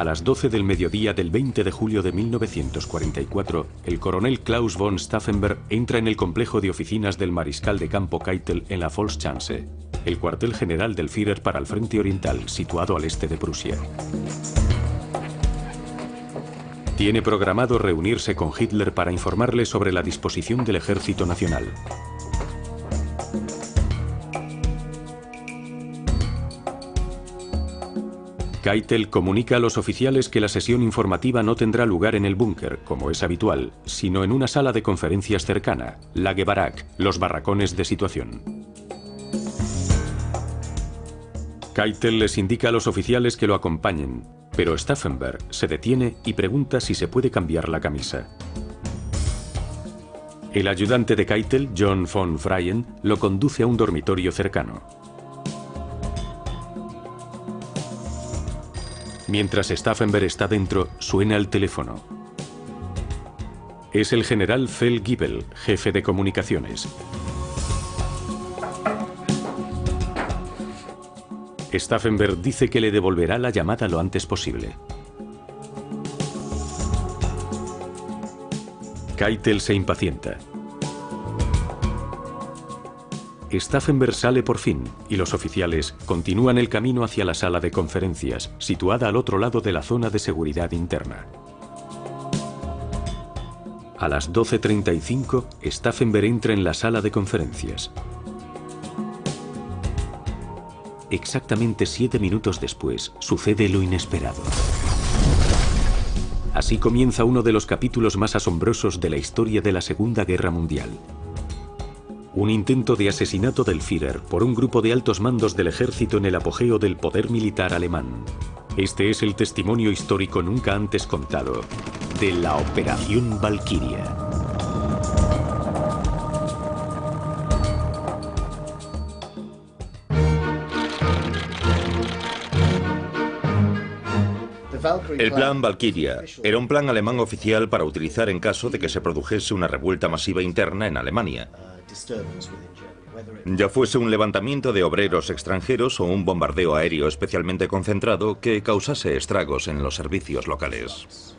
las 12 del mediodía del 20 de julio de 1944, el coronel Klaus von Stauffenberg entra en el complejo de oficinas del mariscal de campo Keitel en la Volksschanze, el cuartel general del Führer para el Frente Oriental, situado al este de Prusia. Tiene programado reunirse con Hitler para informarle sobre la disposición del Ejército Nacional. Keitel comunica a los oficiales que la sesión informativa no tendrá lugar en el búnker, como es habitual, sino en una sala de conferencias cercana, Lagebarak, los barracones de situación. Keitel les indica a los oficiales que lo acompañen, pero Stauffenberg se detiene y pregunta si se puede cambiar la camisa. El ayudante de Keitel, John von Freyen, lo conduce a un dormitorio cercano. Mientras Stauffenberg está dentro, suena el teléfono. Es el general Feldgiebel, jefe de comunicaciones. Stauffenberg dice que le devolverá la llamada lo antes posible. Keitel se impacienta. Stauffenberg sale por fin y los oficiales continúan el camino hacia la sala de conferencias, situada al otro lado de la zona de seguridad interna. A las 12:35, Stauffenberg entra en la sala de conferencias. Exactamente 7 minutos después, sucede lo inesperado. Así comienza uno de los capítulos más asombrosos de la historia de la Segunda Guerra Mundial. Un intento de asesinato del Führer por un grupo de altos mandos del ejército en el apogeo del poder militar alemán. Este es el testimonio histórico nunca antes contado de la Operación Valquiria. El plan Valkyria era un plan alemán oficial para utilizar en caso de que se produjese una revuelta masiva interna en Alemania. Ya fuese un levantamiento de obreros extranjeros o un bombardeo aéreo especialmente concentrado que causase estragos en los servicios locales.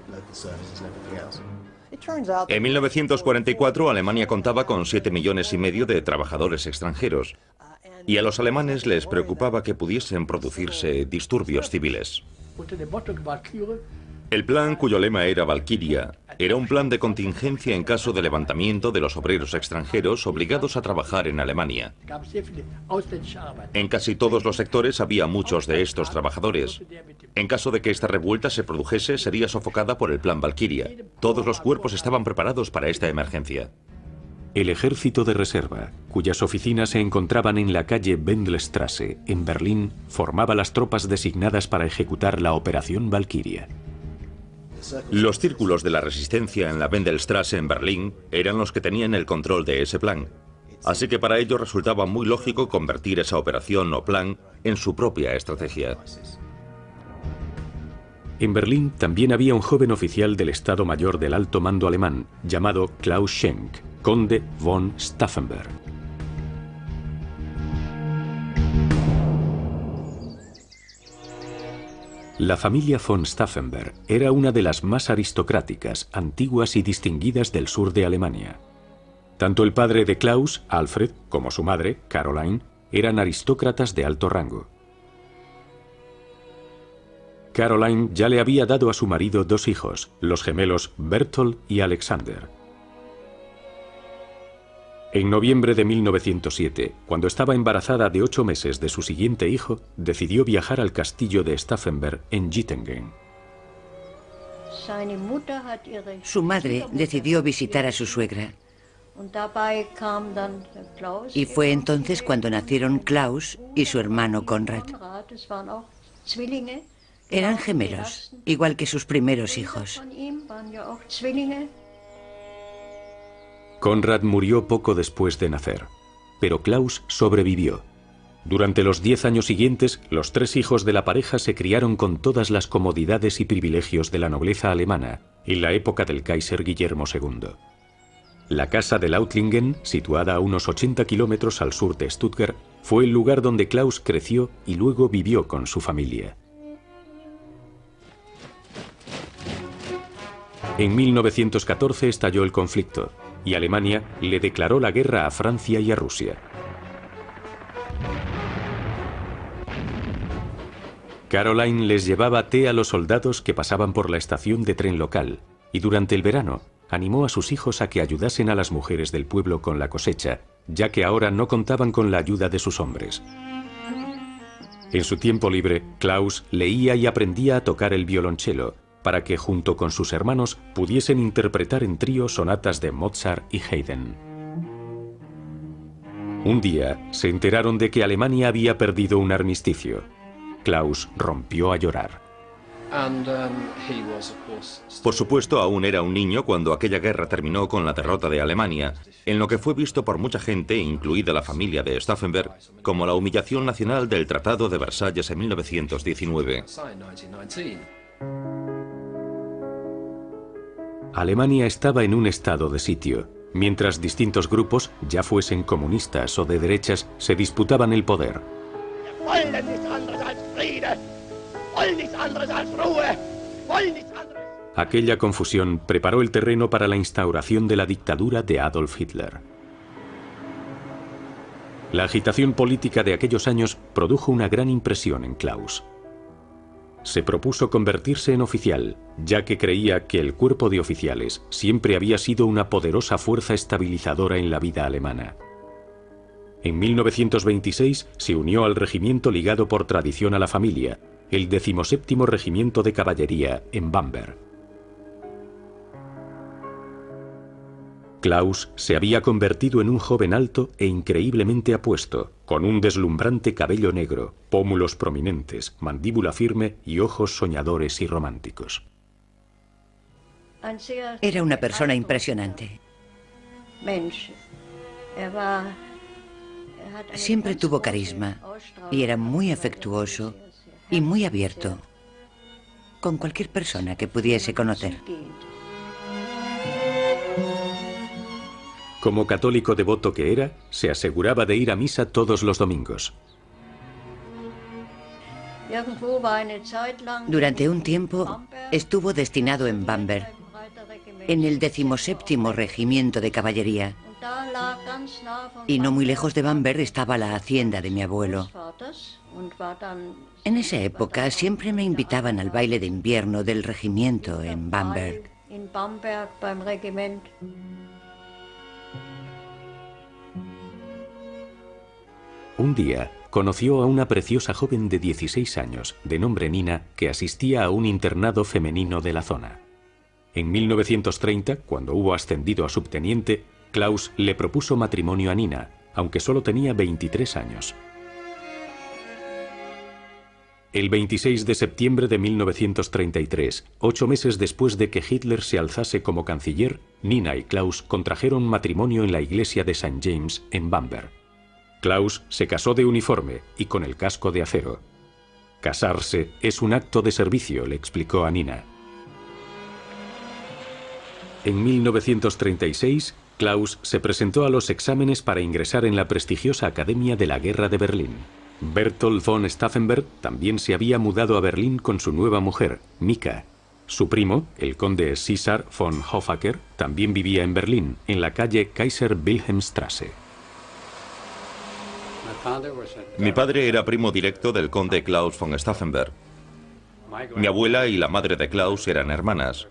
En 1944 Alemania contaba con 7,5 millones de trabajadores extranjeros y a los alemanes les preocupaba que pudiesen producirse disturbios civiles. El plan, cuyo lema era Valkyria, era un plan de contingencia en caso de levantamiento de los obreros extranjeros obligados a trabajar en Alemania. En casi todos los sectores había muchos de estos trabajadores. En caso de que esta revuelta se produjese, sería sofocada por el plan Valkyria. Todos los cuerpos estaban preparados para esta emergencia. El ejército de reserva, cuyas oficinas se encontraban en la calle Wendelstraße, en Berlín, formaba las tropas designadas para ejecutar la Operación Valkyria. Los círculos de la resistencia en la Wendelstraße en Berlín eran los que tenían el control de ese plan. Así que para ellos resultaba muy lógico convertir esa operación o plan en su propia estrategia. En Berlín también había un joven oficial del Estado Mayor del Alto Mando alemán, llamado Klaus Schenk, conde von Stauffenberg. La familia von Stauffenberg era una de las más aristocráticas, antiguas y distinguidas del sur de Alemania. Tanto el padre de Klaus, Alfred, como su madre, Caroline, eran aristócratas de alto rango. Caroline ya le había dado a su marido 2 hijos, los gemelos Berthold y Alexander. En noviembre de 1907, cuando estaba embarazada de 8 meses de su siguiente hijo, decidió viajar al castillo de Stauffenberg en Gittingen. Su madre decidió visitar a su suegra. Y fue entonces cuando nacieron Klaus y su hermano Konrad. Eran gemelos, igual que sus primeros hijos. Konrad murió poco después de nacer, pero Klaus sobrevivió. Durante los 10 años siguientes, los 3 hijos de la pareja se criaron con todas las comodidades y privilegios de la nobleza alemana, en la época del Kaiser Guillermo II. La casa de Lautlingen, situada a unos 80 kilómetros al sur de Stuttgart, fue el lugar donde Klaus creció y luego vivió con su familia. En 1914 estalló el conflicto y Alemania le declaró la guerra a Francia y a Rusia. Caroline les llevaba té a los soldados que pasaban por la estación de tren local y durante el verano animó a sus hijos a que ayudasen a las mujeres del pueblo con la cosecha, ya que ahora no contaban con la ayuda de sus hombres. En su tiempo libre, Klaus leía y aprendía a tocar el violonchelo, para que junto con sus hermanos pudiesen interpretar en trío sonatas de Mozart y Haydn. Un día se enteraron de que Alemania había perdido un armisticio. Klaus rompió a llorar. Por supuesto, aún era un niño cuando aquella guerra terminó con la derrota de Alemania, en lo que fue visto por mucha gente, incluida la familia de Stauffenberg, como la humillación nacional del Tratado de Versalles en 1919. Alemania estaba en un estado de sitio, mientras distintos grupos, ya fuesen comunistas o de derechas, se disputaban el poder. Aquella confusión preparó el terreno para la instauración de la dictadura de Adolf Hitler. La agitación política de aquellos años produjo una gran impresión en Klaus. Se propuso convertirse en oficial, ya que creía que el cuerpo de oficiales siempre había sido una poderosa fuerza estabilizadora en la vida alemana. En 1926 se unió al regimiento ligado por tradición a la familia, el 17º Regimiento de Caballería en Bamberg. Klaus se había convertido en un joven alto e increíblemente apuesto, con un deslumbrante cabello negro, pómulos prominentes, mandíbula firme y ojos soñadores y románticos. Era una persona impresionante. Siempre tuvo carisma y era muy afectuoso y muy abierto con cualquier persona que pudiese conocer. Como católico devoto que era, se aseguraba de ir a misa todos los domingos. Durante un tiempo estuvo destinado en Bamberg, en el 17º Regimiento de Caballería. Y no muy lejos de Bamberg estaba la hacienda de mi abuelo. En esa época siempre me invitaban al baile de invierno del regimiento en Bamberg. Un día conoció a una preciosa joven de 16 años, de nombre Nina, que asistía a un internado femenino de la zona. En 1930, cuando hubo ascendido a subteniente, Klaus le propuso matrimonio a Nina, aunque solo tenía 23 años. El 26 de septiembre de 1933, 8 meses después de que Hitler se alzase como canciller, Nina y Klaus contrajeron matrimonio en la iglesia de St. James en Bamberg. Klaus se casó de uniforme y con el casco de acero. Casarse es un acto de servicio, le explicó a Nina. En 1936, Klaus se presentó a los exámenes para ingresar en la prestigiosa Academia de la Guerra de Berlín. Berthold von Stauffenberg también se había mudado a Berlín con su nueva mujer, Mika. Su primo, el conde César von Hoffacker, también vivía en Berlín, en la calle Kaiser Wilhelmstrasse. Mi padre era primo directo del conde Klaus von Stauffenberg. Mi abuela y la madre de Klaus eran hermanas,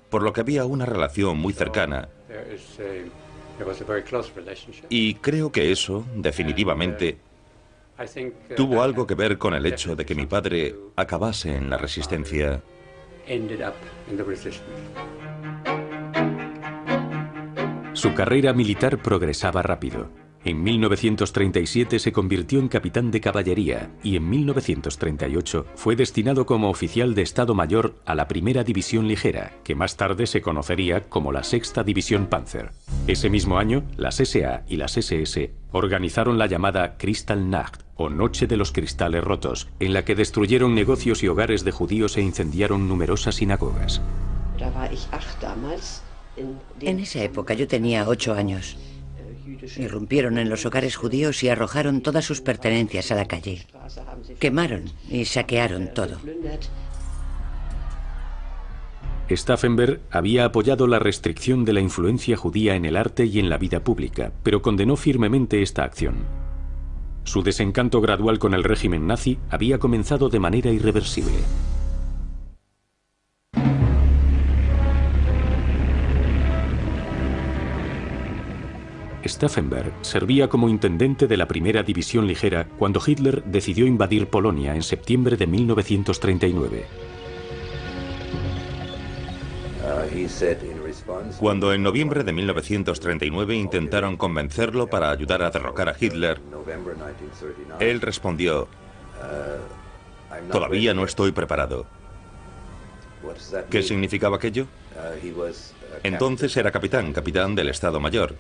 por lo que había una relación muy cercana. Y creo que eso, definitivamente, tuvo algo que ver con el hecho de que mi padre acabase en la resistencia. Su carrera militar progresaba rápido. En 1937 se convirtió en capitán de caballería y en 1938 fue destinado como oficial de Estado Mayor a la Primera División Ligera, que más tarde se conocería como la Sexta División Panzer. Ese mismo año, las SA y las SS organizaron la llamada Kristallnacht, o Noche de los Cristales Rotos, en la que destruyeron negocios y hogares de judíos e incendiaron numerosas sinagogas. En esa época yo tenía 8 años. Irrumpieron en los hogares judíos y arrojaron todas sus pertenencias a la calle. Quemaron y saquearon todo. Stauffenberg había apoyado la restricción de la influencia judía en el arte y en la vida pública, pero condenó firmemente esta acción. Su desencanto gradual con el régimen nazi había comenzado de manera irreversible. Stauffenberg servía como intendente de la primera división ligera cuando Hitler decidió invadir Polonia en septiembre de 1939. Cuando en noviembre de 1939 intentaron convencerlo para ayudar a derrocar a Hitler, él respondió: todavía no estoy preparado. ¿Qué significaba aquello? Entonces era capitán del Estado Mayor.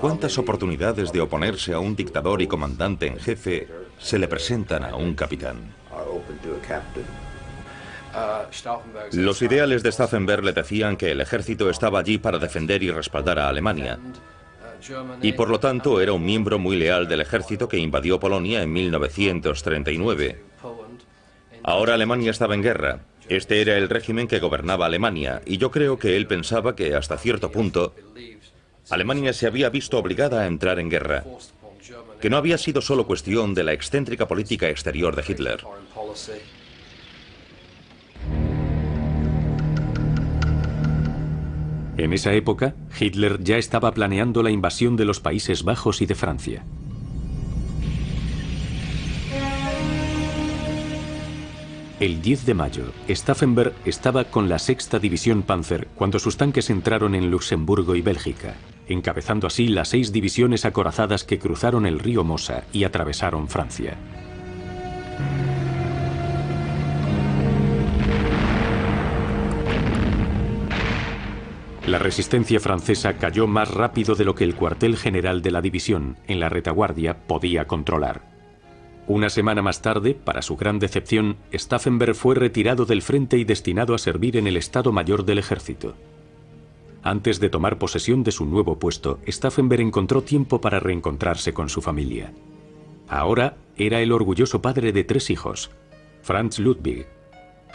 ¿Cuántas oportunidades de oponerse a un dictador y comandante en jefe se le presentan a un capitán? Los ideales de Stauffenberg le decían que el ejército estaba allí para defender y respaldar a Alemania. Y por lo tanto era un miembro muy leal del ejército que invadió Polonia en 1939. Ahora Alemania estaba en guerra. Este era el régimen que gobernaba Alemania, y yo creo que él pensaba que hasta cierto punto Alemania se había visto obligada a entrar en guerra, que no había sido solo cuestión de la excéntrica política exterior de Hitler. En esa época, Hitler ya estaba planeando la invasión de los Países Bajos y de Francia. El 10 de mayo, Stauffenberg estaba con la 6ª División Panzer cuando sus tanques entraron en Luxemburgo y Bélgica, encabezando así las 6 divisiones acorazadas que cruzaron el río Mosa y atravesaron Francia. La resistencia francesa cayó más rápido de lo que el cuartel general de la división, en la retaguardia, podía controlar. Una semana más tarde, para su gran decepción, Stauffenberg fue retirado del frente y destinado a servir en el Estado Mayor del Ejército. Antes de tomar posesión de su nuevo puesto, Stauffenberg encontró tiempo para reencontrarse con su familia. Ahora era el orgulloso padre de 3 hijos, Franz Ludwig,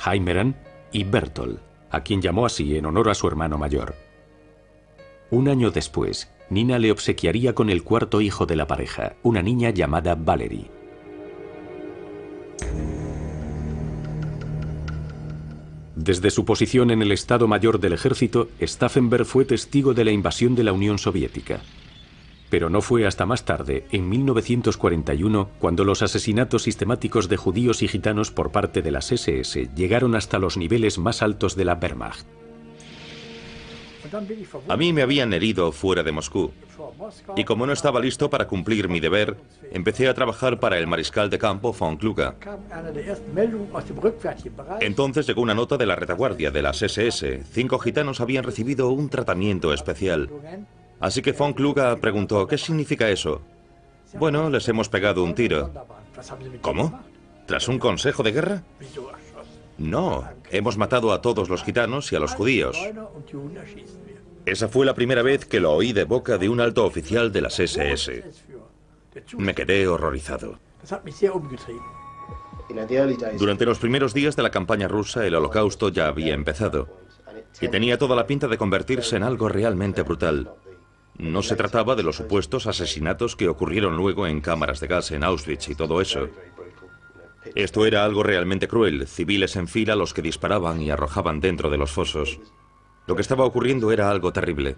Heimeran y Bertolt, a quien llamó así en honor a su hermano mayor. Un año después, Nina le obsequiaría con el 4.º hijo de la pareja, una niña llamada Valerie. Desde su posición en el Estado Mayor del Ejército, Stauffenberg fue testigo de la invasión de la Unión Soviética. Pero no fue hasta más tarde, en 1941, cuando los asesinatos sistemáticos de judíos y gitanos por parte de las SS llegaron hasta los niveles más altos de la Wehrmacht. A mí me habían herido fuera de Moscú, y como no estaba listo para cumplir mi deber, empecé a trabajar para el mariscal de campo von Kluge. Entonces llegó una nota de la retaguardia de las SS. 5 gitanos habían recibido un tratamiento especial. Así que von Kluge preguntó: ¿qué significa eso? Bueno, les hemos pegado un tiro. ¿Cómo? ¿Tras un consejo de guerra? No, hemos matado a todos los gitanos y a los judíos. Esa fue la primera vez que lo oí de boca de un alto oficial de las SS. Me quedé horrorizado. Durante los primeros días de la campaña rusa, el Holocausto ya había empezado, y tenía toda la pinta de convertirse en algo realmente brutal. No se trataba de los supuestos asesinatos que ocurrieron luego en cámaras de gas en Auschwitz y todo eso. Esto era algo realmente cruel, civiles en fila los que disparaban y arrojaban dentro de los fosos. Lo que estaba ocurriendo era algo terrible.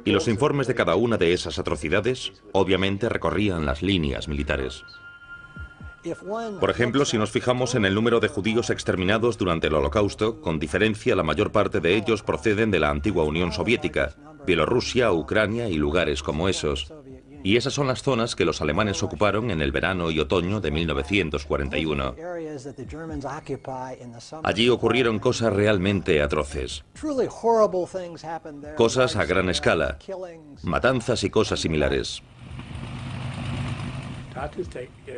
Y los informes de cada una de esas atrocidades, obviamente, recorrían las líneas militares. Por ejemplo, si nos fijamos en el número de judíos exterminados durante el Holocausto, con diferencia la mayor parte de ellos proceden de la antigua Unión Soviética, Bielorrusia, Ucrania y lugares como esos. Y esas son las zonas que los alemanes ocuparon en el verano y otoño de 1941. Allí ocurrieron cosas realmente atroces. Cosas a gran escala, matanzas y cosas similares.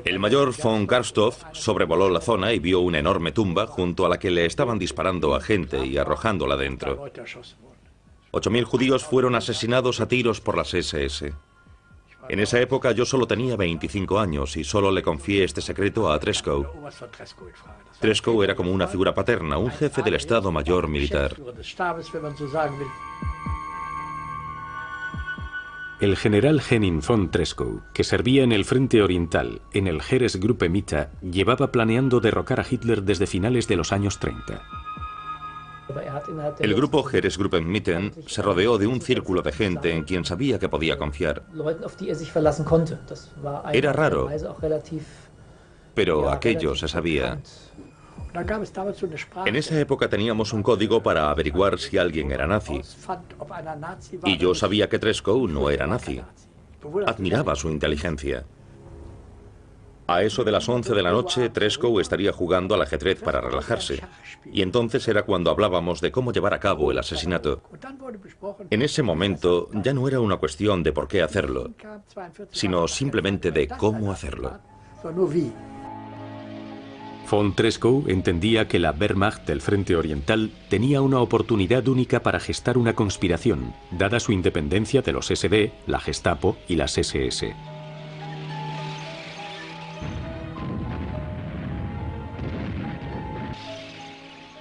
El mayor von Karstoff sobrevoló la zona y vio una enorme tumba junto a la que le estaban disparando a gente y arrojándola dentro. 8.000 judíos fueron asesinados a tiros por las SS. En esa época yo solo tenía 25 años y solo le confié este secreto a Treschow. Treschow era como una figura paterna, un jefe del Estado Mayor militar. El general Henning von Treschow, que servía en el Frente Oriental, en el Heeresgruppe Mitte, llevaba planeando derrocar a Hitler desde finales de los años 30. El grupo Heeresgruppe Mitte se rodeó de un círculo de gente en quien sabía que podía confiar. Era raro, pero aquello se sabía. En esa época teníamos un código para averiguar si alguien era nazi. Y yo sabía que Treschow no era nazi. Admiraba su inteligencia. A eso de las 11 de la noche, Treschow estaría jugando al ajedrez para relajarse. Y entonces era cuando hablábamos de cómo llevar a cabo el asesinato. En ese momento ya no era una cuestión de por qué hacerlo, sino simplemente de cómo hacerlo. Von Treschow entendía que la Wehrmacht del Frente Oriental tenía una oportunidad única para gestar una conspiración, dada su independencia de los SD, la Gestapo y las SS.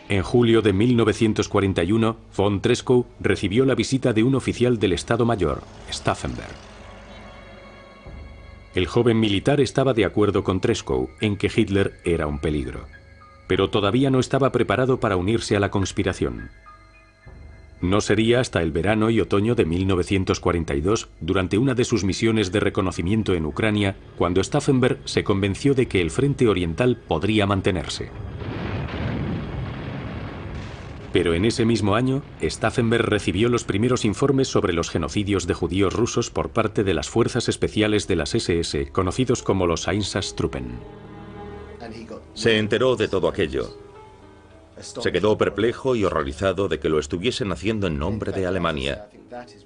En julio de 1941, von Treschow recibió la visita de un oficial del Estado Mayor, Stauffenberg. El joven militar estaba de acuerdo con Treschow en que Hitler era un peligro, pero todavía no estaba preparado para unirse a la conspiración. No sería hasta el verano y otoño de 1942, durante una de sus misiones de reconocimiento en Ucrania, cuando Stauffenberg se convenció de que el Frente Oriental podría mantenerse. Pero en ese mismo año, Stauffenberg recibió los primeros informes sobre los genocidios de judíos rusos por parte de las fuerzas especiales de las SS, conocidos como los Einsatztruppen. Se enteró de todo aquello. Se quedó perplejo y horrorizado de que lo estuviesen haciendo en nombre de Alemania.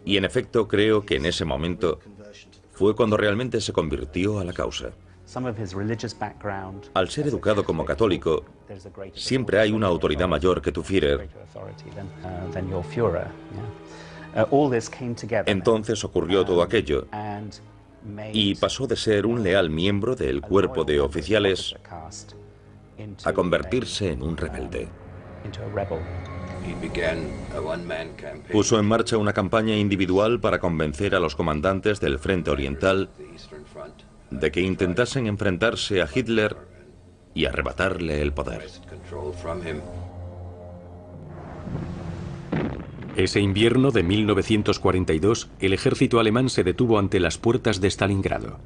Y en efecto creo que en ese momento fue cuando realmente se convirtió a la causa. Al ser educado como católico, siempre hay una autoridad mayor que tu Führer. Entonces ocurrió todo aquello y pasó de ser un leal miembro del cuerpo de oficiales a convertirse en un rebelde. Puso en marcha una campaña individual para convencer a los comandantes del Frente Oriental de que intentasen enfrentarse a Hitler y arrebatarle el poder. Ese invierno de 1942, el ejército alemán se detuvo ante las puertas de Stalingrado.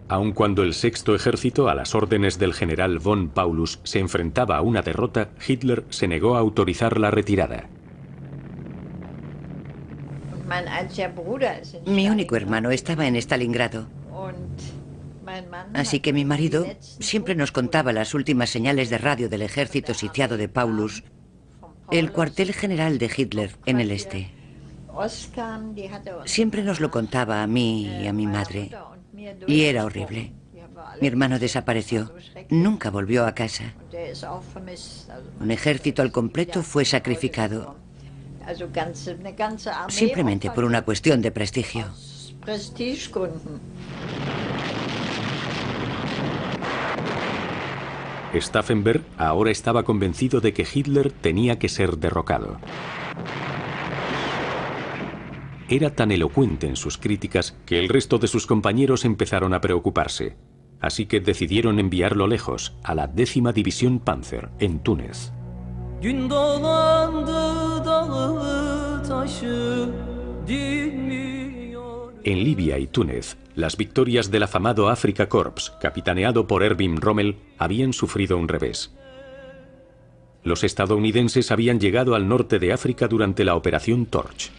Aun cuando el sexto ejército, a las órdenes del general von Paulus, se enfrentaba a una derrota, Hitler se negó a autorizar la retirada. Mi único hermano estaba en Stalingrado. Así que mi marido siempre nos contaba las últimas señales de radio del ejército sitiado de Paulus, el cuartel general de Hitler en el este. Siempre nos lo contaba a mí y a mi madre, y era horrible. Mi hermano desapareció, nunca volvió a casa. Un ejército al completo fue sacrificado, simplemente por una cuestión de prestigio. Stauffenberg ahora estaba convencido de que Hitler tenía que ser derrocado. Era tan elocuente en sus críticas que el resto de sus compañeros empezaron a preocuparse. Así que decidieron enviarlo lejos, a la 10ª División Panzer, en Túnez. En Libia y Túnez, las victorias del afamado Afrika Korps, capitaneado por Erwin Rommel, habían sufrido un revés. Los estadounidenses habían llegado al norte de África durante la Operación Torch.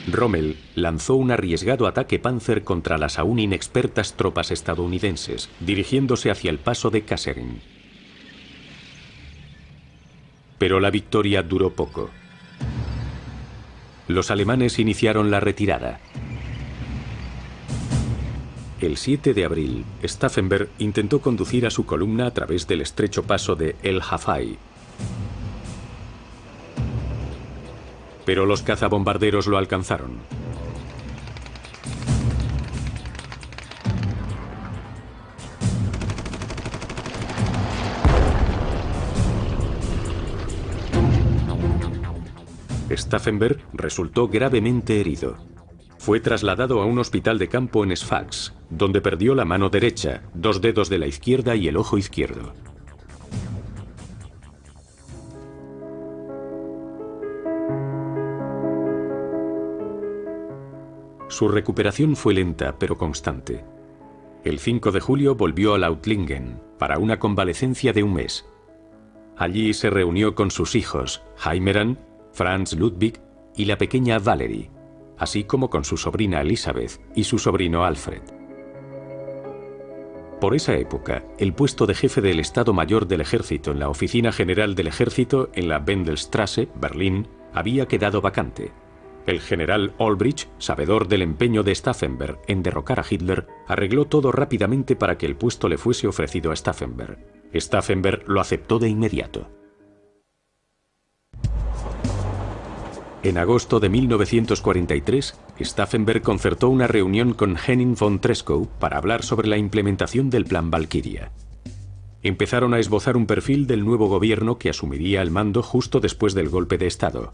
Rommel lanzó un arriesgado ataque Panzer contra las aún inexpertas tropas estadounidenses, dirigiéndose hacia el paso de Kasserine. Pero la victoria duró poco. Los alemanes iniciaron la retirada. El 7 de abril, Stauffenberg intentó conducir a su columna a través del estrecho paso de El Hafai. pero los cazabombarderos lo alcanzaron. Stauffenberg resultó gravemente herido. Fue trasladado a un hospital de campo en Sfax, donde perdió la mano derecha, 2 dedos de la izquierda y el ojo izquierdo. Su recuperación fue lenta pero constante. El 5 de julio volvió a Lautlingen para una convalecencia de un mes. Allí se reunió con sus hijos, Heimeran, Franz Ludwig y la pequeña Valerie, así como con su sobrina Elisabeth y su sobrino Alfred. Por esa época, el puesto de jefe del Estado Mayor del Ejército en la Oficina General del Ejército en la Wendelstraße, Berlín, había quedado vacante. El general Olbrich, sabedor del empeño de Stauffenberg en derrocar a Hitler, arregló todo rápidamente para que el puesto le fuese ofrecido a Stauffenberg. Stauffenberg lo aceptó de inmediato. En agosto de 1943, Stauffenberg concertó una reunión con Henning von Treschow para hablar sobre la implementación del Plan Valkyria. Empezaron a esbozar un perfil del nuevo gobierno que asumiría el mando justo después del golpe de Estado.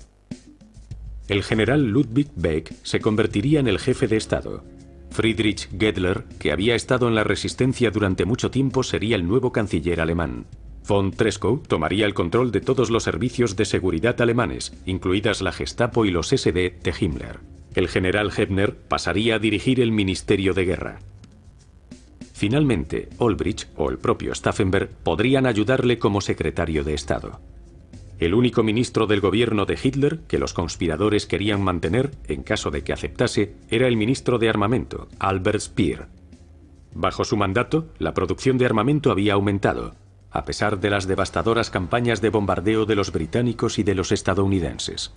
El general Ludwig Beck se convertiría en el jefe de Estado. Friedrich Gedler, que había estado en la resistencia durante mucho tiempo, sería el nuevo canciller alemán. Von Treschow tomaría el control de todos los servicios de seguridad alemanes, incluidas la Gestapo y los SD de Himmler. El general Hebner pasaría a dirigir el Ministerio de Guerra. Finalmente, Olbrich o el propio Stauffenberg podrían ayudarle como secretario de Estado. El único ministro del gobierno de Hitler que los conspiradores querían mantener, en caso de que aceptase, era el ministro de Armamento, Albert Speer. Bajo su mandato, la producción de armamento había aumentado, a pesar de las devastadoras campañas de bombardeo de los británicos y de los estadounidenses.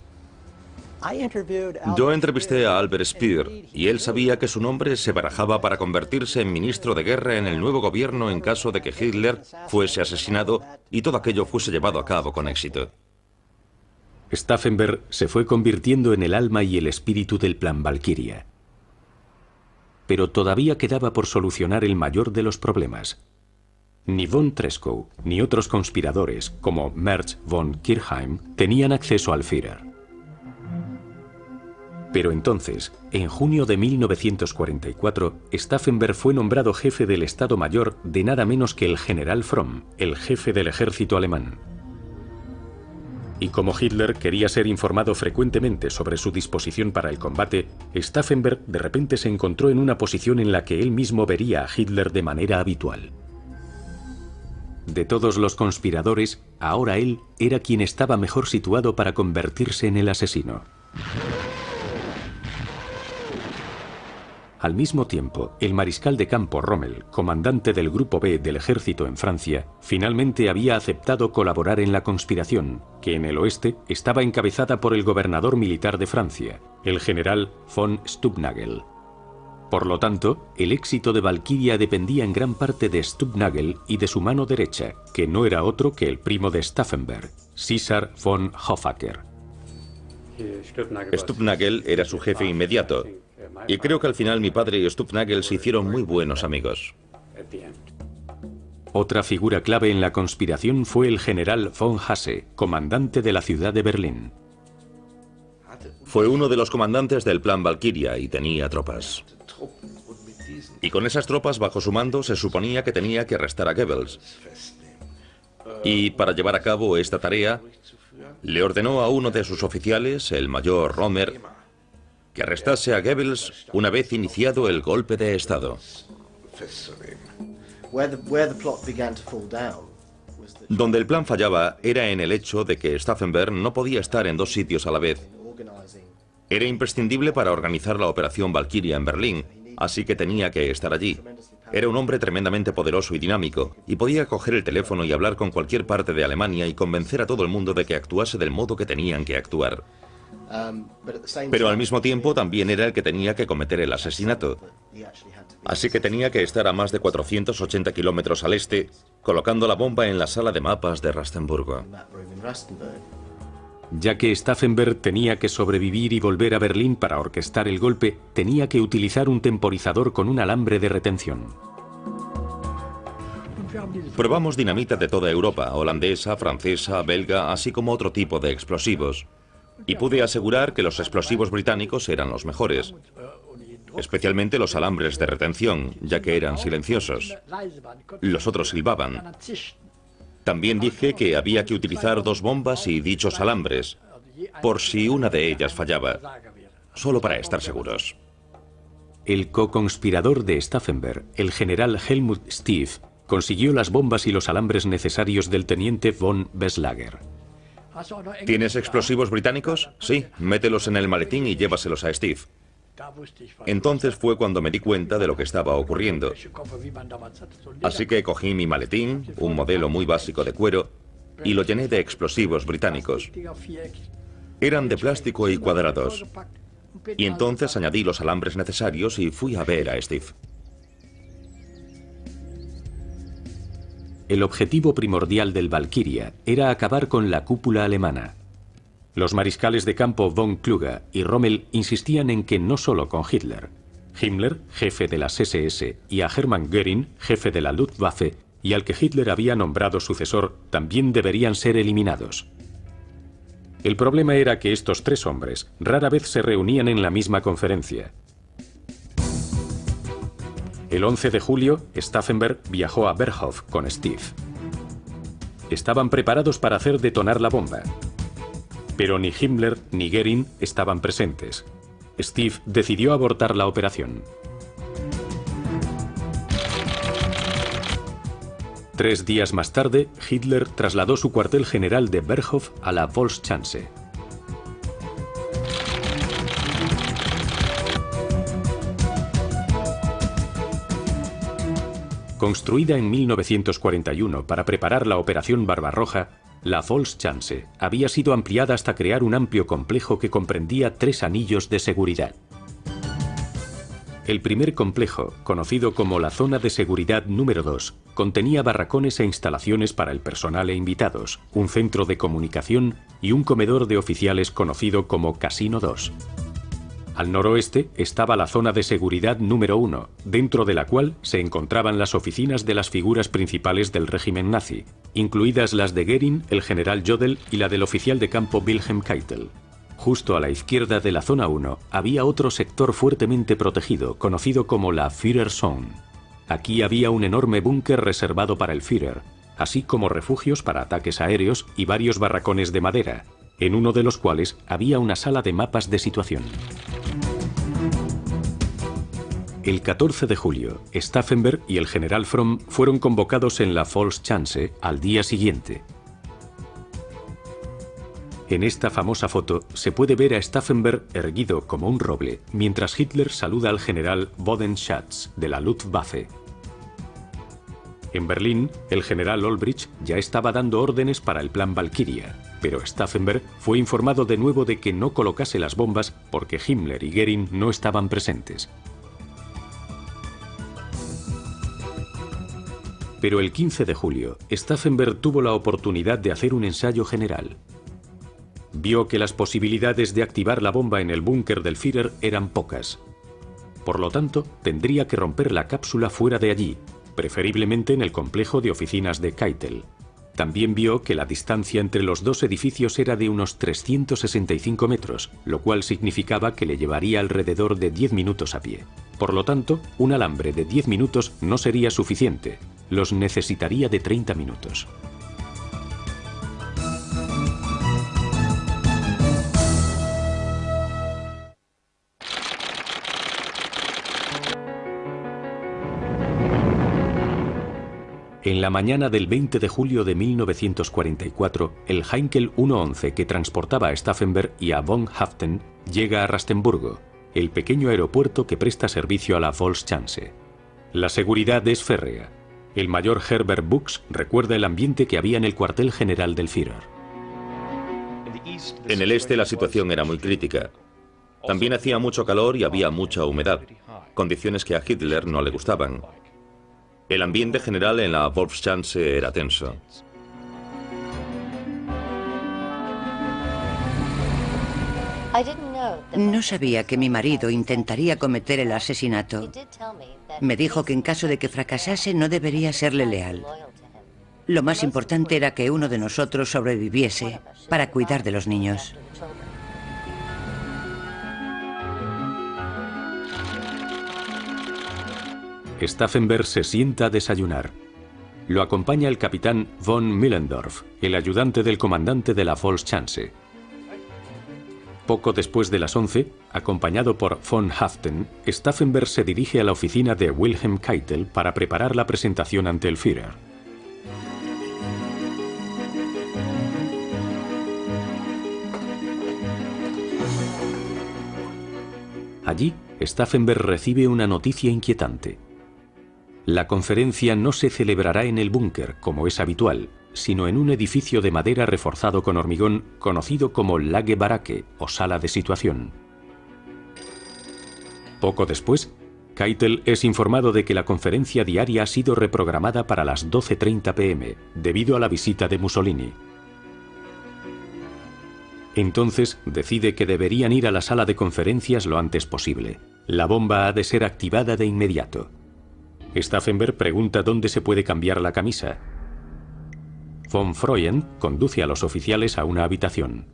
Yo entrevisté a Albert Speer y él sabía que su nombre se barajaba para convertirse en ministro de guerra en el nuevo gobierno en caso de que Hitler fuese asesinado y todo aquello fuese llevado a cabo con éxito. Stauffenberg se fue convirtiendo en el alma y el espíritu del Plan Valkyria. Pero todavía quedaba por solucionar el mayor de los problemas. Ni von Treschow ni otros conspiradores, como Merz von Kirchheim, tenían acceso al Führer. Pero entonces, en junio de 1944, Stauffenberg fue nombrado jefe del Estado Mayor de nada menos que el general Fromm, el jefe del ejército alemán. Y como Hitler quería ser informado frecuentemente sobre su disposición para el combate, Stauffenberg de repente se encontró en una posición en la que él mismo vería a Hitler de manera habitual. De todos los conspiradores, ahora él era quien estaba mejor situado para convertirse en el asesino. Al mismo tiempo, el mariscal de campo Rommel, comandante del Grupo B del ejército en Francia, finalmente había aceptado colaborar en la conspiración, que en el oeste estaba encabezada por el gobernador militar de Francia, el general von Stubnagel. Por lo tanto, el éxito de Valkyria dependía en gran parte de Stubnagel y de su mano derecha, que no era otro que el primo de Stauffenberg, César von Hoffacker. Stubnagel era su jefe inmediato, y creo que al final mi padre y Stubnagel se hicieron muy buenos amigos. Otra figura clave en la conspiración fue el general von Hasse, comandante de la ciudad de Berlín. Fue uno de los comandantes del Plan Valkyria y tenía tropas. Y con esas tropas bajo su mando se suponía que tenía que arrestar a Goebbels. Y para llevar a cabo esta tarea, le ordenó a uno de sus oficiales, el mayor Romer, que arrestase a Goebbels una vez iniciado el golpe de Estado. Donde el plan fallaba era en el hecho de que Stauffenberg no podía estar en dos sitios a la vez. Era imprescindible para organizar la operación Valkyria en Berlín, así que tenía que estar allí. Era un hombre tremendamente poderoso y dinámico, y podía coger el teléfono y hablar con cualquier parte de Alemania y convencer a todo el mundo de que actuase del modo que tenían que actuar. Pero al mismo tiempo también era el que tenía que cometer el asesinato. Así que tenía que estar a más de 480 kilómetros al este, colocando la bomba en la sala de mapas de Rastenburgo. Ya que Stauffenberg tenía que sobrevivir y volver a Berlín para orquestar el golpe, tenía que utilizar un temporizador con un alambre de retención. Probamos dinamita de toda Europa, holandesa, francesa, belga, así como otro tipo de explosivos. Y pude asegurar que los explosivos británicos eran los mejores, especialmente los alambres de retención, ya que eran silenciosos. Los otros silbaban. También dije que había que utilizar 2 bombas y dichos alambres, por si una de ellas fallaba, solo para estar seguros. El co-conspirador de Stauffenberg, el general Helmut Stief, consiguió las bombas y los alambres necesarios del teniente von Beslager. ¿Tienes explosivos británicos? Sí, mételos en el maletín y llévaselos a Steve. Entonces fue cuando me di cuenta de lo que estaba ocurriendo. Así que cogí mi maletín, un modelo muy básico de cuero, y lo llené de explosivos británicos. Eran de plástico y cuadrados. Y entonces añadí los alambres necesarios y fui a ver a Steve. El objetivo primordial del Valkyria era acabar con la cúpula alemana. Los mariscales de campo von Kluge y Rommel insistían en que no solo con Hitler. Himmler, jefe de las SS, y a Hermann Göring, jefe de la Luftwaffe, y al que Hitler había nombrado sucesor, también deberían ser eliminados. El problema era que estos 3 hombres rara vez se reunían en la misma conferencia. El 11 de julio, Stauffenberg viajó a Berghof con Steve. Estaban preparados para hacer detonar la bomba. Pero ni Himmler ni Göring estaban presentes. Steve decidió abortar la operación. 3 días más tarde, Hitler trasladó su cuartel general de Berghof a la Volkschanze. Construida en 1941 para preparar la Operación Barbarroja, la Volkschanze había sido ampliada hasta crear un amplio complejo que comprendía 3 anillos de seguridad. El primer complejo, conocido como la Zona de Seguridad número 2, contenía barracones e instalaciones para el personal e invitados, un centro de comunicación y un comedor de oficiales conocido como Casino 2. Al noroeste estaba la Zona de Seguridad número 1, dentro de la cual se encontraban las oficinas de las figuras principales del régimen nazi, incluidas las de Göring, el general Jodl y la del oficial de campo Wilhelm Keitel. Justo a la izquierda de la Zona 1 había otro sector fuertemente protegido, conocido como la Führerzone. Aquí había un enorme búnker reservado para el Führer, así como refugios para ataques aéreos y varios barracones de madera, en uno de los cuales había una sala de mapas de situación. El 14 de julio, Stauffenberg y el general Fromm fueron convocados en la Volkschanze al día siguiente. En esta famosa foto se puede ver a Stauffenberg erguido como un roble, mientras Hitler saluda al general Bodenschatz de la Luftwaffe. En Berlín, el general Olbricht ya estaba dando órdenes para el plan Valkyria, pero Stauffenberg fue informado de nuevo de que no colocase las bombas porque Himmler y Göring no estaban presentes. Pero el 15 de julio, Stauffenberg tuvo la oportunidad de hacer un ensayo general. Vio que las posibilidades de activar la bomba en el búnker del Führer eran pocas. Por lo tanto, tendría que romper la cápsula fuera de allí, preferiblemente en el complejo de oficinas de Keitel. También vio que la distancia entre los 2 edificios era de unos 365 metros, lo cual significaba que le llevaría alrededor de 10 minutos a pie. Por lo tanto, un alambre de 10 minutos no sería suficiente, los necesitaría de 30 minutos. En la mañana del 20 de julio de 1944, el Heinkel 111 que transportaba a Stauffenberg y a von Haaften llega a Rastenburgo, el pequeño aeropuerto que presta servicio a la Volkschanze. La seguridad es férrea. El mayor Herbert Buchs recuerda el ambiente que había en el cuartel general del Führer. En el este la situación era muy crítica. También hacía mucho calor y había mucha humedad, condiciones que a Hitler no le gustaban. El ambiente general en la Volkschanze era tenso. No sabía que mi marido intentaría cometer el asesinato. Me dijo que en caso de que fracasase no debería serle leal. Lo más importante era que uno de nosotros sobreviviese para cuidar de los niños. Stauffenberg se sienta a desayunar. Lo acompaña el capitán von Millendorf, el ayudante del comandante de la Volkschanze. Poco después de las 11, acompañado por von Haften, Stauffenberg se dirige a la oficina de Wilhelm Keitel para preparar la presentación ante el Führer. Allí, Stauffenberg recibe una noticia inquietante. La conferencia no se celebrará en el búnker, como es habitual, sino en un edificio de madera reforzado con hormigón conocido como Lagerbaracke o sala de situación. Poco después, Keitel es informado de que la conferencia diaria ha sido reprogramada para las 12:30 p.m. debido a la visita de Mussolini. Entonces decide que deberían ir a la sala de conferencias lo antes posible. La bomba ha de ser activada de inmediato. Stauffenberg pregunta dónde se puede cambiar la camisa. Von Freuen conduce a los oficiales a una habitación.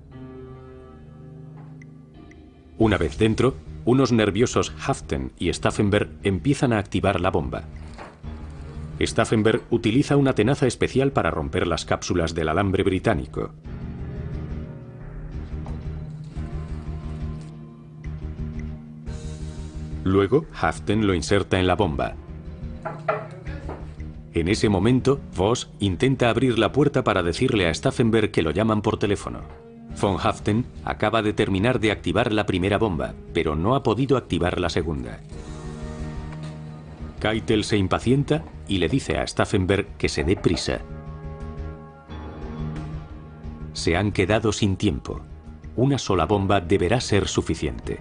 Una vez dentro, unos nerviosos Haften y Stauffenberg empiezan a activar la bomba. Stauffenberg utiliza una tenaza especial para romper las cápsulas del alambre británico. Luego, Haften lo inserta en la bomba. En ese momento, Voss intenta abrir la puerta para decirle a Stauffenberg que lo llaman por teléfono. Von Haften acaba de terminar de activar la primera bomba, pero no ha podido activar la segunda. Keitel se impacienta y le dice a Stauffenberg que se dé prisa. Se han quedado sin tiempo. Una sola bomba deberá ser suficiente.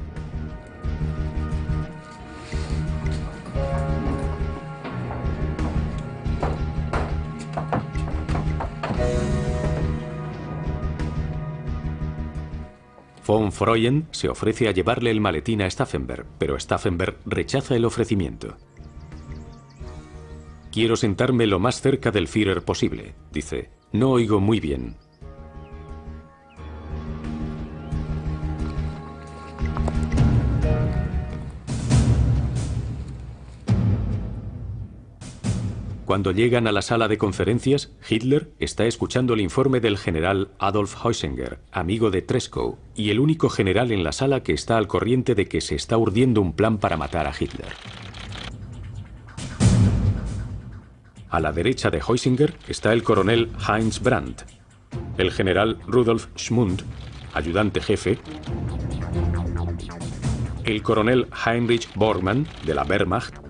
Von Freuen se ofrece a llevarle el maletín a Stauffenberg, pero Stauffenberg rechaza el ofrecimiento. Quiero sentarme lo más cerca del Führer posible, dice. No oigo muy bien. Cuando llegan a la sala de conferencias, Hitler está escuchando el informe del general Adolf Heusinger, amigo de Treschow, y el único general en la sala que está al corriente de que se está urdiendo un plan para matar a Hitler. A la derecha de Heusinger está el coronel Heinz Brandt, el general Rudolf Schmund, ayudante jefe, el coronel Heinrich Bormann, de la Wehrmacht,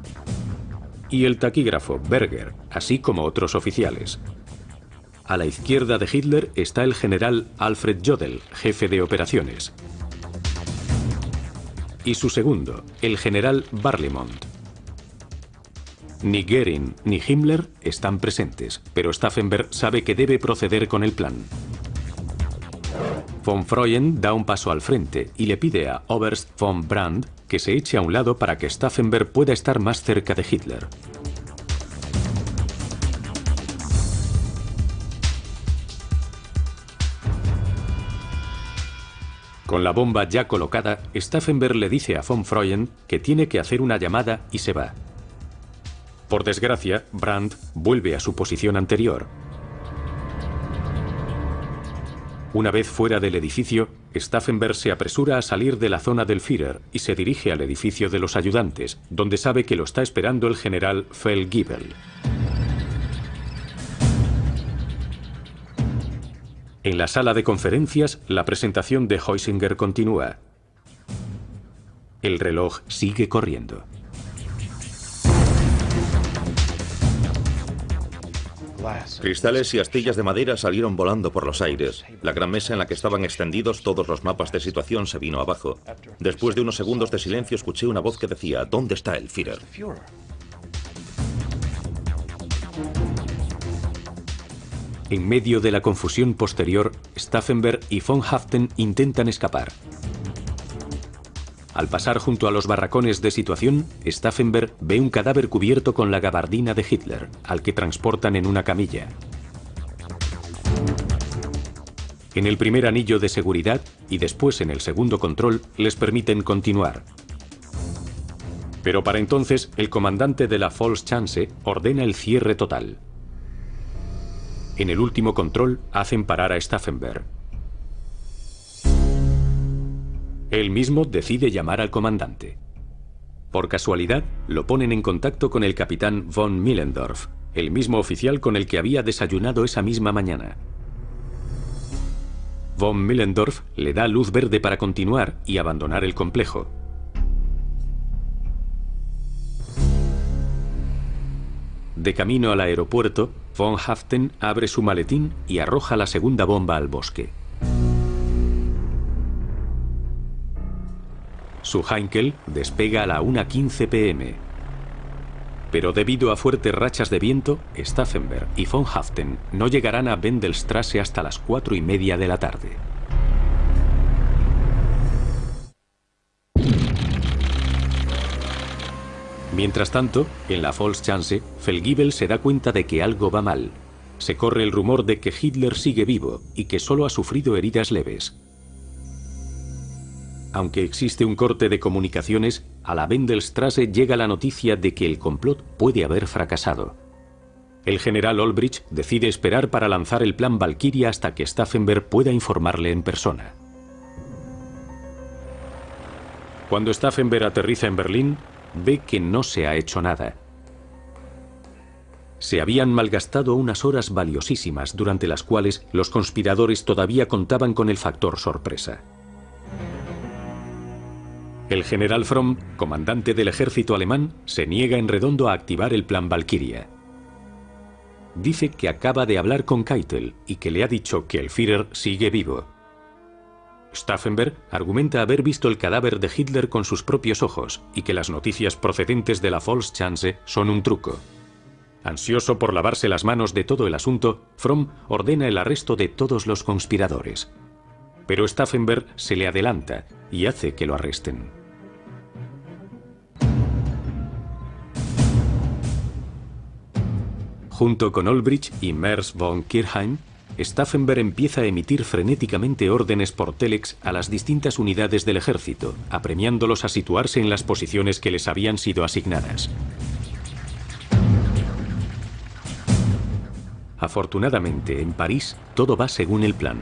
y el taquígrafo Berger, así como otros oficiales. A la izquierda de Hitler está el general Alfred Jodl, jefe de operaciones. Y su segundo, el general Barlimont. Ni Göring ni Himmler están presentes, pero Stauffenberg sabe que debe proceder con el plan. Von Freuen da un paso al frente y le pide a Oberst von Brandt que se eche a un lado para que Stauffenberg pueda estar más cerca de Hitler. Con la bomba ya colocada, Stauffenberg le dice a von Freuen que tiene que hacer una llamada y se va. Por desgracia, Brandt vuelve a su posición anterior. Una vez fuera del edificio, Stauffenberg se apresura a salir de la zona del Führer y se dirige al edificio de los ayudantes, donde sabe que lo está esperando el general Feldgiebel. En la sala de conferencias, la presentación de Heusinger continúa. El reloj sigue corriendo. Cristales y astillas de madera salieron volando por los aires. La gran mesa en la que estaban extendidos todos los mapas de situación se vino abajo. Después de unos segundos de silencio escuché una voz que decía: ¿Dónde está el Führer? En medio de la confusión posterior, Stauffenberg y von Haften intentan escapar. Al pasar junto a los barracones de situación, Stauffenberg ve un cadáver cubierto con la gabardina de Hitler, al que transportan en una camilla. En el primer anillo de seguridad y después en el segundo control les permiten continuar. Pero para entonces, el comandante de la Volkschanze ordena el cierre total. En el último control hacen parar a Stauffenberg. Él mismo decide llamar al comandante. Por casualidad, lo ponen en contacto con el capitán von Millendorf, el mismo oficial con el que había desayunado esa misma mañana. Von Millendorf le da luz verde para continuar y abandonar el complejo. De camino al aeropuerto, von Haften abre su maletín y arroja la segunda bomba al bosque. Su Heinkel despega a la 1:15 p.m. Pero debido a fuertes rachas de viento, Stauffenberg y von Haften no llegarán a Wendelstraße hasta las 4:30 de la tarde. Mientras tanto, en la Volkschanze, Feldgiebel se da cuenta de que algo va mal. Se corre el rumor de que Hitler sigue vivo y que solo ha sufrido heridas leves. Aunque existe un corte de comunicaciones, a la Wendelstraße llega la noticia de que el complot puede haber fracasado. El general Olbricht decide esperar para lanzar el plan Valkyria hasta que Stauffenberg pueda informarle en persona. Cuando Stauffenberg aterriza en Berlín, ve que no se ha hecho nada. Se habían malgastado unas horas valiosísimas durante las cuales los conspiradores todavía contaban con el factor sorpresa. El general Fromm, comandante del ejército alemán, se niega en redondo a activar el plan Valkyria. Dice que acaba de hablar con Keitel y que le ha dicho que el Führer sigue vivo. Stauffenberg argumenta haber visto el cadáver de Hitler con sus propios ojos y que las noticias procedentes de la Volkschanze son un truco. Ansioso por lavarse las manos de todo el asunto, Fromm ordena el arresto de todos los conspiradores. Pero Stauffenberg se le adelanta y hace que lo arresten. Junto con Olbricht y Merz von Kirchheim, Stauffenberg empieza a emitir frenéticamente órdenes por telex a las distintas unidades del ejército, apremiándolos a situarse en las posiciones que les habían sido asignadas. Afortunadamente, en París, todo va según el plan.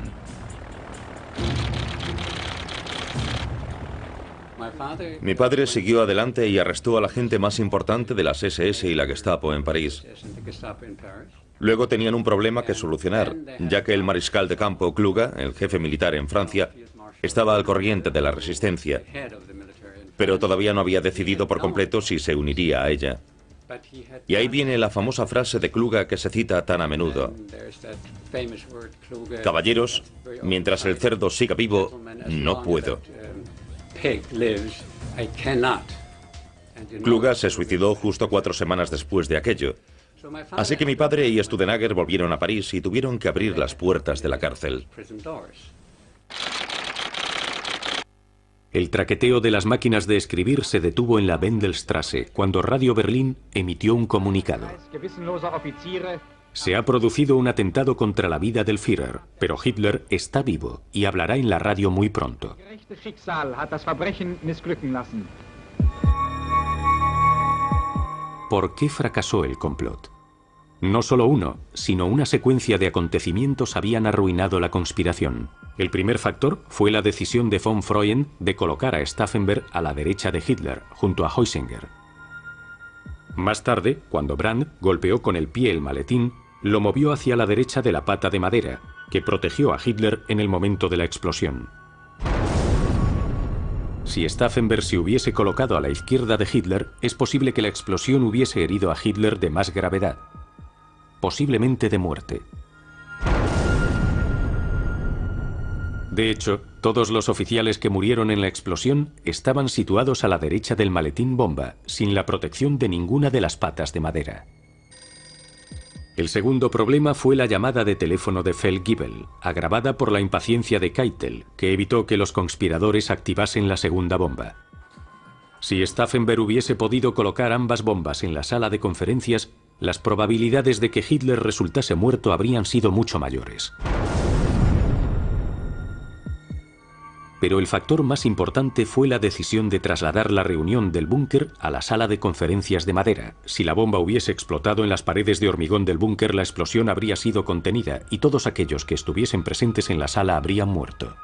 Mi padre siguió adelante y arrestó a la gente más importante de las SS y la Gestapo en París. Luego tenían un problema que solucionar, ya que el mariscal de campo Kluge, el jefe militar en Francia, estaba al corriente de la resistencia, pero todavía no había decidido por completo si se uniría a ella. Y ahí viene la famosa frase de Kluge que se cita tan a menudo: caballeros, mientras el cerdo siga vivo, no puedo. Kluge se suicidó justo 4 semanas después de aquello. Así que mi padre y Studenager volvieron a París y tuvieron que abrir las puertas de la cárcel. El traqueteo de las máquinas de escribir se detuvo en la Wendelstraße cuando Radio Berlín emitió un comunicado. Se ha producido un atentado contra la vida del Führer, pero Hitler está vivo y hablará en la radio muy pronto. ¿Por qué fracasó el complot? No solo uno, sino una secuencia de acontecimientos habían arruinado la conspiración. El primer factor fue la decisión de von Freund de colocar a Stauffenberg a la derecha de Hitler, junto a Heusinger. Más tarde, cuando Brandt golpeó con el pie el maletín, lo movió hacia la derecha de la pata de madera, que protegió a Hitler en el momento de la explosión. Si Stauffenberg se hubiese colocado a la izquierda de Hitler, es posible que la explosión hubiese herido a Hitler de más gravedad, posiblemente de muerte. De hecho, todos los oficiales que murieron en la explosión estaban situados a la derecha del maletín bomba, sin la protección de ninguna de las patas de madera. El segundo problema fue la llamada de teléfono de Feldgiebel, agravada por la impaciencia de Keitel, que evitó que los conspiradores activasen la segunda bomba. Si Stauffenberg hubiese podido colocar ambas bombas en la sala de conferencias, las probabilidades de que Hitler resultase muerto habrían sido mucho mayores. Pero el factor más importante fue la decisión de trasladar la reunión del búnker a la sala de conferencias de madera. Si la bomba hubiese explotado en las paredes de hormigón del búnker, la explosión habría sido contenida y todos aquellos que estuviesen presentes en la sala habrían muerto.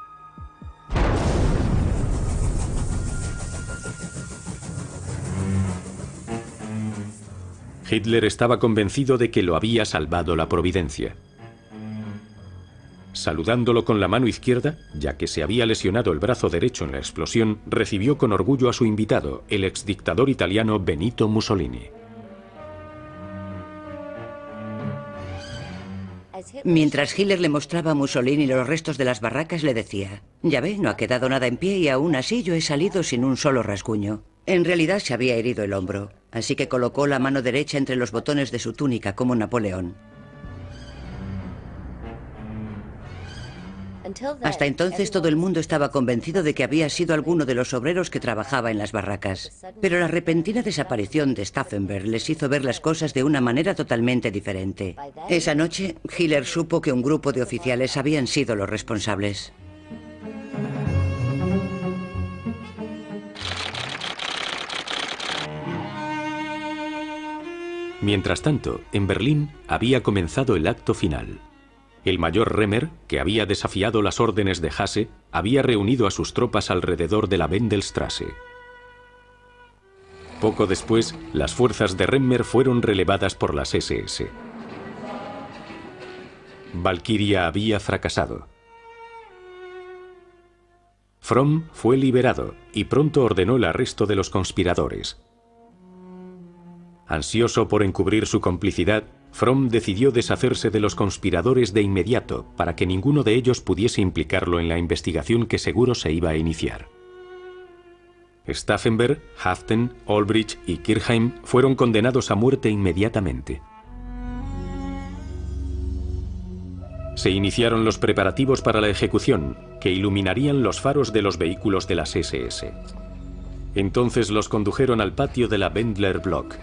Hitler estaba convencido de que lo había salvado la providencia. Saludándolo con la mano izquierda, ya que se había lesionado el brazo derecho en la explosión, recibió con orgullo a su invitado, el exdictador italiano Benito Mussolini. Mientras Hitler le mostraba a Mussolini los restos de las barracas, le decía: «Ya ve, no ha quedado nada en pie y aún así yo he salido sin un solo rasguño». En realidad se había herido el hombro, así que colocó la mano derecha entre los botones de su túnica como Napoleón. Hasta entonces todo el mundo estaba convencido de que había sido alguno de los obreros que trabajaba en las barracas. Pero la repentina desaparición de Stauffenberg les hizo ver las cosas de una manera totalmente diferente. Esa noche, Hitler supo que un grupo de oficiales habían sido los responsables. Mientras tanto, en Berlín había comenzado el acto final. El mayor Remmer, que había desafiado las órdenes de Hasse, había reunido a sus tropas alrededor de la Wendelstraße. Poco después, las fuerzas de Remmer fueron relevadas por las SS. Valkyria había fracasado. Fromm fue liberado y pronto ordenó el arresto de los conspiradores. Ansioso por encubrir su complicidad, Fromm decidió deshacerse de los conspiradores de inmediato para que ninguno de ellos pudiese implicarlo en la investigación que seguro se iba a iniciar. Stauffenberg, Haftén, Olbrich y Kirchheim fueron condenados a muerte inmediatamente. Se iniciaron los preparativos para la ejecución, que iluminarían los faros de los vehículos de las SS. Entonces los condujeron al patio de la Wendler Block.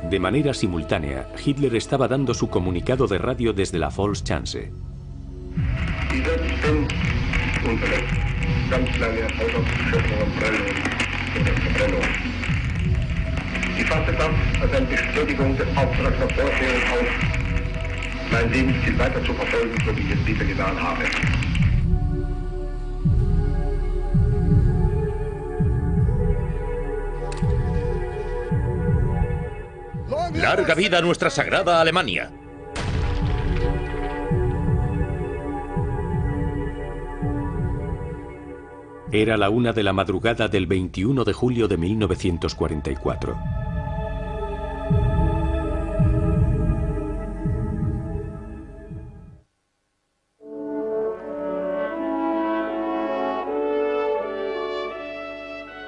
De manera simultánea, Hitler estaba dando su comunicado de radio desde la Volkschanze. ¡Larga vida a nuestra sagrada Alemania! Era la 1 de la madrugada del 21 de julio de 1944.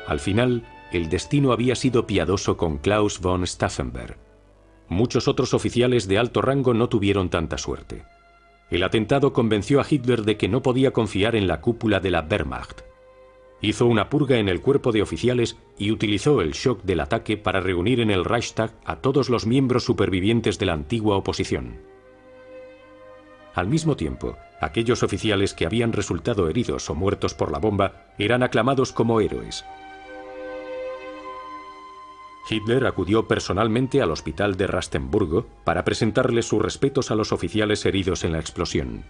Al final, el destino había sido piadoso con Klaus von Stauffenberg. Muchos otros oficiales de alto rango no tuvieron tanta suerte. El atentado convenció a Hitler de que no podía confiar en la cúpula de la Wehrmacht. Hizo una purga en el cuerpo de oficiales y utilizó el shock del ataque para reunir en el Reichstag a todos los miembros supervivientes de la antigua oposición. Al mismo tiempo, aquellos oficiales que habían resultado heridos o muertos por la bomba eran aclamados como héroes. Hitler acudió personalmente al hospital de Rastenburgo para presentarle sus respetos a los oficiales heridos en la explosión.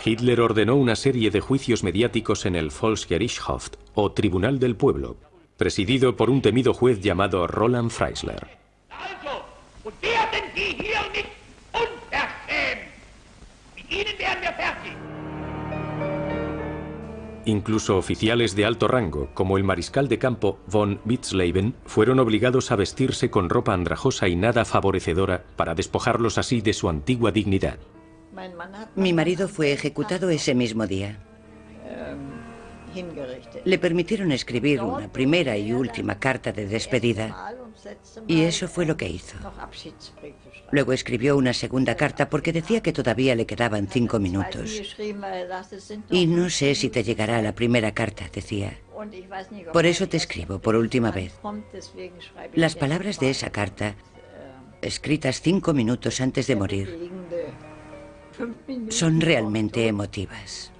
Hitler ordenó una serie de juicios mediáticos en el Volksgerichtshof, o Tribunal del Pueblo, presidido por un temido juez llamado Roland Freisler. Incluso oficiales de alto rango, como el mariscal de campo von Witzleben, fueron obligados a vestirse con ropa andrajosa y nada favorecedora para despojarlos así de su antigua dignidad. Mi marido fue ejecutado ese mismo día. Le permitieron escribir una primera y última carta de despedida, y eso fue lo que hizo. Luego escribió una segunda carta porque decía que todavía le quedaban 5 minutos. Y no sé si te llegará la primera carta, decía. Por eso te escribo por última vez. Las palabras de esa carta, escritas 5 minutos antes de morir, son realmente emotivas.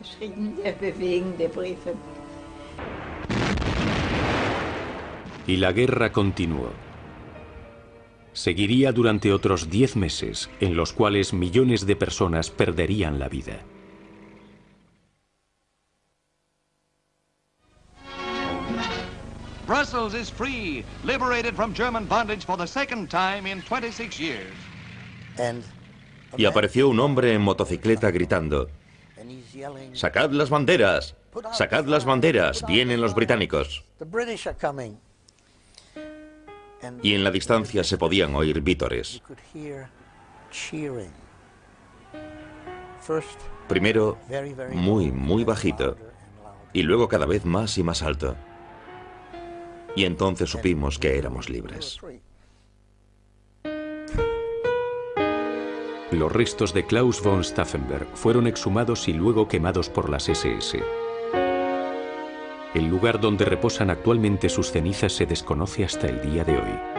Y la guerra continuó. Seguiría durante otros 10 meses, en los cuales millones de personas perderían la vida. Brussels is free, liberated from German bondage for the second time in 26 years. Y apareció un hombre en motocicleta gritando: ¡Sacad las banderas! ¡Sacad las banderas! ¡Vienen los británicos! Y en la distancia se podían oír vítores. Primero, muy bajito, y luego cada vez más y más alto. Y entonces supimos que éramos libres. Los restos de Klaus von Stauffenberg fueron exhumados y luego quemados por las SS. El lugar donde reposan actualmente sus cenizas se desconoce hasta el día de hoy.